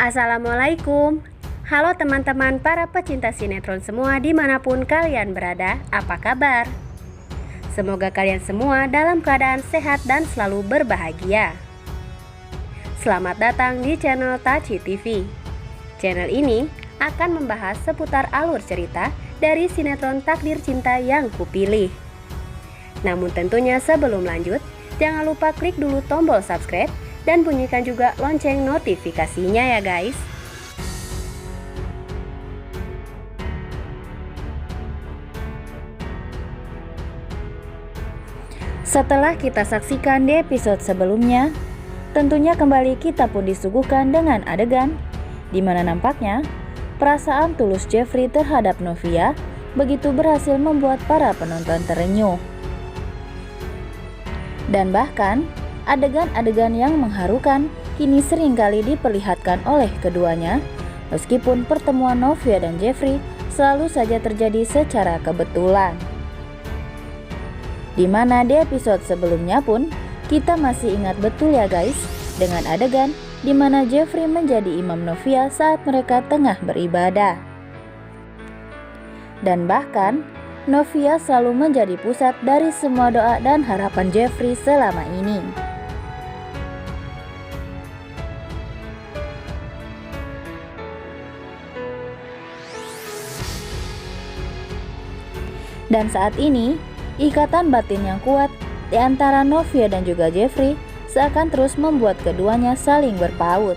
Assalamualaikum. Halo teman-teman para pecinta sinetron semua dimanapun kalian berada, apa kabar? Semoga kalian semua dalam keadaan sehat dan selalu berbahagia. Selamat datang di channel Taci TV. Channel ini akan membahas seputar alur cerita dari sinetron Takdir Cinta yang Kupilih. Namun tentunya sebelum lanjut, jangan lupa klik dulu tombol subscribe dan bunyikan juga lonceng notifikasinya ya guys. Setelah kita saksikan di episode sebelumnya, tentunya kembali kita pun disuguhkan dengan adegan di mana nampaknya perasaan tulus Jeffrey terhadap Novia begitu berhasil membuat para penonton terenyuh. Dan bahkan adegan-adegan yang mengharukan kini seringkali diperlihatkan oleh keduanya, meskipun pertemuan Novia dan Jeffrey selalu saja terjadi secara kebetulan. Dimana di episode sebelumnya pun kita masih ingat betul ya guys, dengan adegan dimana Jeffrey menjadi imam Novia saat mereka tengah beribadah. Dan bahkan Novia selalu menjadi pusat dari semua doa dan harapan Jeffrey selama ini. Dan saat ini, ikatan batin yang kuat di antara Novia dan juga Jeffrey seakan terus membuat keduanya saling berpaut.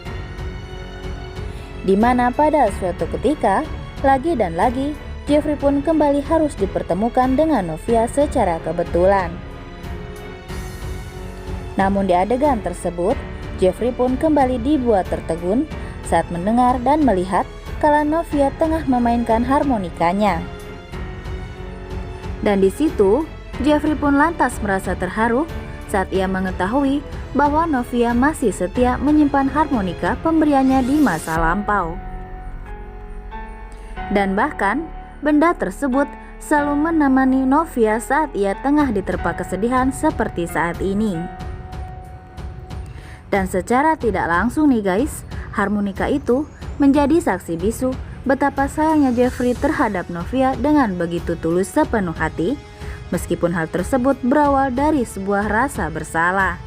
Dimana pada suatu ketika, lagi dan lagi, Jeffrey pun kembali harus dipertemukan dengan Novia secara kebetulan. Namun di adegan tersebut, Jeffrey pun kembali dibuat tertegun saat mendengar dan melihat kala Novia tengah memainkan harmonikanya. Dan di situ, Jeffrey pun lantas merasa terharu saat ia mengetahui bahwa Novia masih setia menyimpan harmonika pemberiannya di masa lampau. Dan bahkan, benda tersebut selalu menemani Novia saat ia tengah diterpa kesedihan seperti saat ini. Dan secara tidak langsung nih guys, harmonika itu menjadi saksi bisu betapa sayangnya Jeffrey terhadap Novia dengan begitu tulus sepenuh hati, meskipun hal tersebut berawal dari sebuah rasa bersalah.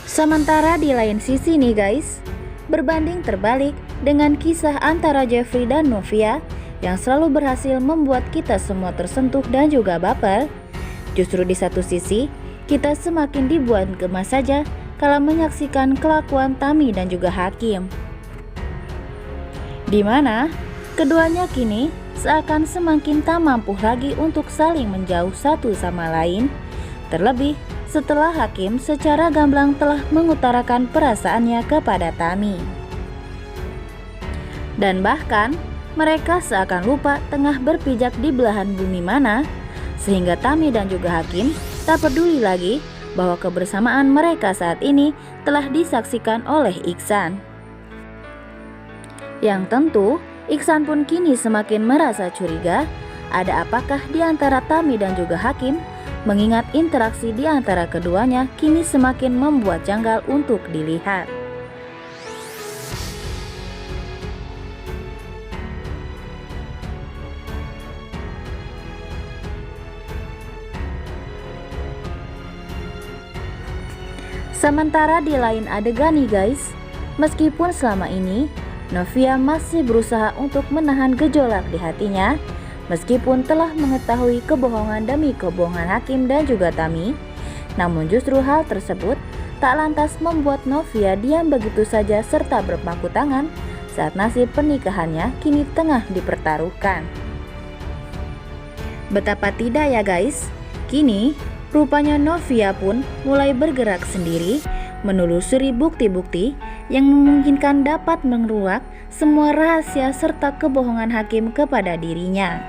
Sementara di lain sisi nih guys, berbanding terbalik dengan kisah antara Jeffrey dan Novia yang selalu berhasil membuat kita semua tersentuh dan juga baper, justru di satu sisi kita semakin dibuat gemas saja kala menyaksikan kelakuan Tami dan juga Hakim, di mana keduanya kini seakan semakin tak mampu lagi untuk saling menjauh satu sama lain, terlebih setelah Hakim secara gamblang telah mengutarakan perasaannya kepada Tami. Dan bahkan mereka seakan lupa tengah berpijak di belahan bumi mana, sehingga Tami dan juga Hakim tak peduli lagi bahwa kebersamaan mereka saat ini telah disaksikan oleh Iksan. Yang tentu, Iksan pun kini semakin merasa curiga, ada apakah di antara Tami dan juga Hakim, mengingat interaksi di antara keduanya kini semakin membuat janggal untuk dilihat. Sementara di lain adegan nih guys, meskipun selama ini Novia masih berusaha untuk menahan gejolak di hatinya, meskipun telah mengetahui kebohongan demi kebohongan Hakim dan juga Tami, namun justru hal tersebut tak lantas membuat Novia diam begitu saja serta berpangku tangan saat nasib pernikahannya kini tengah dipertaruhkan. Betapa tidak ya guys, kini rupanya Novia pun mulai bergerak sendiri menelusuri bukti-bukti yang memungkinkan dapat mengeruak semua rahasia serta kebohongan Hakim kepada dirinya.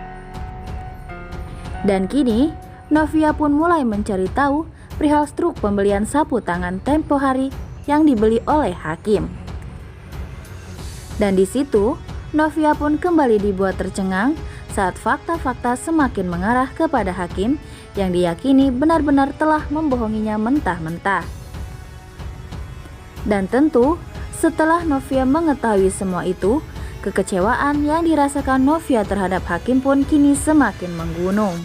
Dan kini Novia pun mulai mencari tahu perihal struk pembelian sapu tangan tempo hari yang dibeli oleh Hakim. Dan di situ Novia pun kembali dibuat tercengang saat fakta-fakta semakin mengarah kepada hakim yang diyakini benar-benar telah membohonginya mentah-mentah. Dan tentu, setelah Novia mengetahui semua itu, kekecewaan yang dirasakan Novia terhadap hakim pun kini semakin menggunung.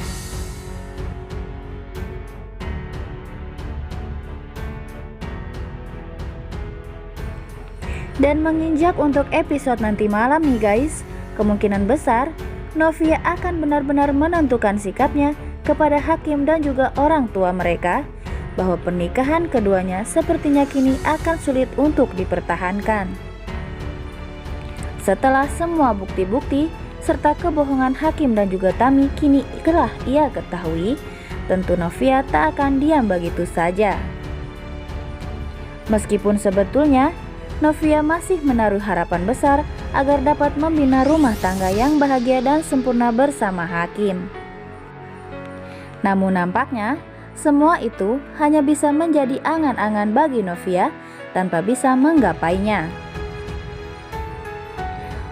Dan menginjak untuk episode nanti malam nih guys, kemungkinan besar Novia akan benar-benar menentukan sikapnya kepada hakim dan juga orang tua mereka bahwa pernikahan keduanya sepertinya kini akan sulit untuk dipertahankan. Setelah semua bukti-bukti serta kebohongan hakim dan juga Tami kini telah ia ketahui, tentu Novia tak akan diam begitu saja. Meskipun sebetulnya Novia masih menaruh harapan besar agar dapat membina rumah tangga yang bahagia dan sempurna bersama hakim. Namun nampaknya semua itu hanya bisa menjadi angan-angan bagi Novia tanpa bisa menggapainya.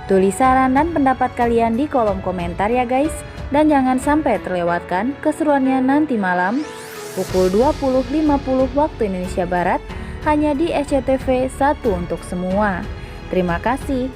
Tulis saran dan pendapat kalian di kolom komentar ya guys, dan jangan sampai terlewatkan keseruannya nanti malam pukul 20.50 waktu Indonesia Barat hanya di SCTV 1 untuk semua. Terima kasih.